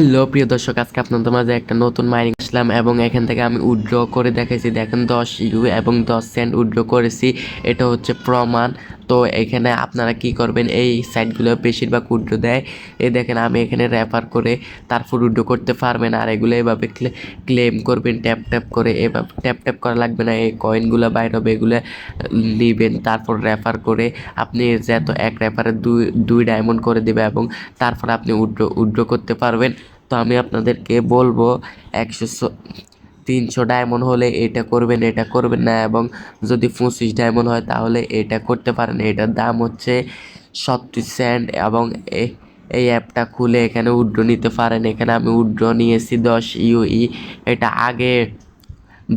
Hello প্রিয় দর্শক, আজকে আপনাদের মাঝে একটা নতুন মাইনিং আসলাম এবং এখান থেকে আমি উইথড্র করে দেখাইছি। দেখেন 10 ইউ এবং 10 সেন্ট উইথড্র করেছি। এটা হচ্ছে প্রমাণ। তো এখানে আপনারা কি করবেন, এই সাইটগুলো বেশিরভাগ উইথড্র দেয়। এই দেখেন আমি এখানে রেফার করে তারপর উইথড্র করতে পারবেন। আর এগুলো এভাবে ক্লেম করবেন ট্যাপ ট্যাপ করে। এভাবে ট্যাপ ট্যাপ করা লাগবে না, এই কয়েনগুলো বাইর হবে এগুলো নেবেন। তারপর রেফার করে আপনি যত এক রেফারে দুই ডায়মন্ড করে দেবে এবং তারপর আপনি উইথড্র করতে পারবেন। তো আমি আপনাদেরকে বলবো 300 ডায়মন্ড হলে এটা করবেন, এটা করবেন না, এবং যদি 25 ডায়মন্ড হয় তাহলে এটা করতে পারেন। এটার দাম হচ্ছে 70 সেন্ট এবং এই অ্যাপটা খুলে এখানে উইথড্র নিতে পারেন। এখানে আমি উইথড্র নিয়েছি 10 ইউই। এটা আগে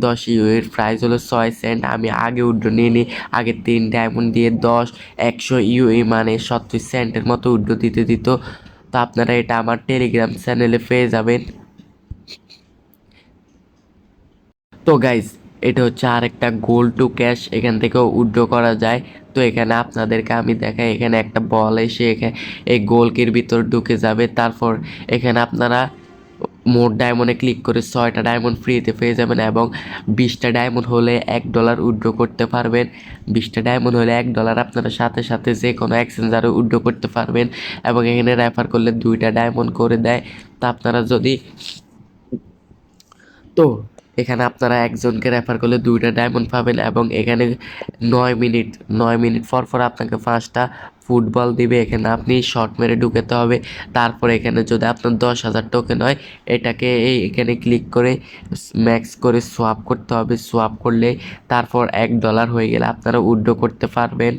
10 ইউএর প্রাইস হলো 6 সেন্ট। আমি আগে উইথড্র নিয়ে নিই, আগে 3 ডায়মন্ড দিয়ে 100 ইউএ মানে 70 সেন্টের মতো উইথড্র দিতে দিত। তো আপনারা এটা আমার টেলিগ্রাম চ্যানেলে পেয়ে যাবেন। তো গাইজ, এটা হচ্ছে আরেকটা গোল টু ক্যাশ, এখান থেকেও উইথড্র করা যায়। তো এখানে আপনাদেরকে আমি দেখাই, এখানে একটা বল এসে এখানে এই গোলকির ভিতর ঢুকে যাবে। তারপর এখানে আপনারা মোট ডায়মন্ডে ক্লিক করে 6টা ডায়মন্ড ফ্রিতে পেয়ে যাবেন এবং 20টা ডায়মন্ড হলে $1 উইথড্র করতে পারবেন। 20টা ডায়মন্ড হলে $1 আপনারা সাথে সাথে যে কোনো এক্সচেঞ্জারে উইথড্র করতে পারবেন এবং এখানে রেফার করলে 2টা ডায়মন্ড করে দেয়। তো আপনারা যদি তো এখানে আপনারা একজনকে রেফার করলে 2টা ডায়মন্ড পাবেন এবং এখানে 9 মিনিট পর পর আপনাকে 5টা ফুটবল দিবে। এখানে আপনি শর্ট মেরে ঢুকাতে হবে। তারপর এখানে যদি আপনার 10,000 টোকেন হয়, এটাকে এখানে ক্লিক করে ম্যাক্স করে সোয়াপ করতে হবে। সোয়াপ করলে তারপর $1 হয়ে গেলে আপনারা উইথড্র করতে পারবেন।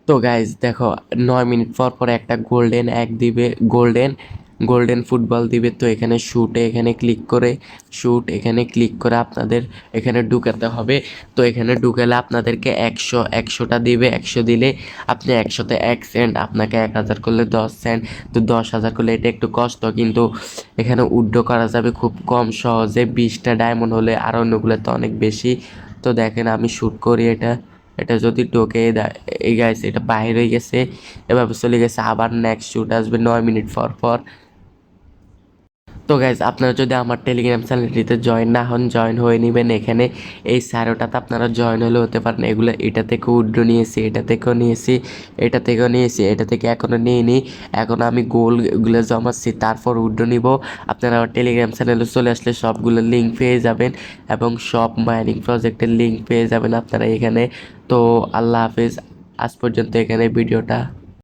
তো গাইজ দেখো, 9 মিনিট পর পর একটা গোল্ডেন এক দিবে, গোল্ডেন ফুটবল দিবে। তো এখানে এখানে ক্লিক করে এখানে ক্লিক করে আপনাদের এখানে ঢুকাতে হবে। তো এখানে ঢুকালে আপনাদেরকে 100টা দিবে। 100 দিলে আপনি 100তে 1 সেন্ট, আপনাকে 1000 করলে 10 সেন্ট। তো 10,000 করলে এটা একটু কষ্ট, কিন্তু এখানে উইথড্র করা যাবে খুব কম সহজে। 20টা ডায়মন্ড হলে, আর অন্যগুলোতে অনেক বেশি। তো দেখেন আমি শ্যুট করি এটা যদি টোকে এই গাইস, এটা বাইরে হয়ে গেছে, এভাবে চলে গেছে। আবার নেক্সট শুট আসবে 9 মিনিট পর পর। তো গাইজ, আপনারা যদি আমার টেলিগ্রাম চ্যানেলটিতে জয়েন না হন, জয়েন হয়ে নেবেন। এখানে এই স্যারোটাতে আপনারা জয়েন হলে হতে পারেন। এগুলো এটা থেকে উইথড্র নিয়েছি, এটা থেকেও নিয়েছি, এটা থেকেও নিয়েছি, এটা থেকে এখনও নিইনি। এখন আমি গোলগুলো জমাচ্ছি, তারপর উইথড্র নিব। আপনারা আমার টেলিগ্রাম চ্যানেলে চলে আসলে সবগুলো লিঙ্ক পেয়ে যাবেন এবং সব মাইনিং প্রজেক্টের লিঙ্ক পেয়ে যাবেন আপনারা এখানে। তো আল্লাহ হাফিজ, আজ পর্যন্ত এখানে ভিডিওটা।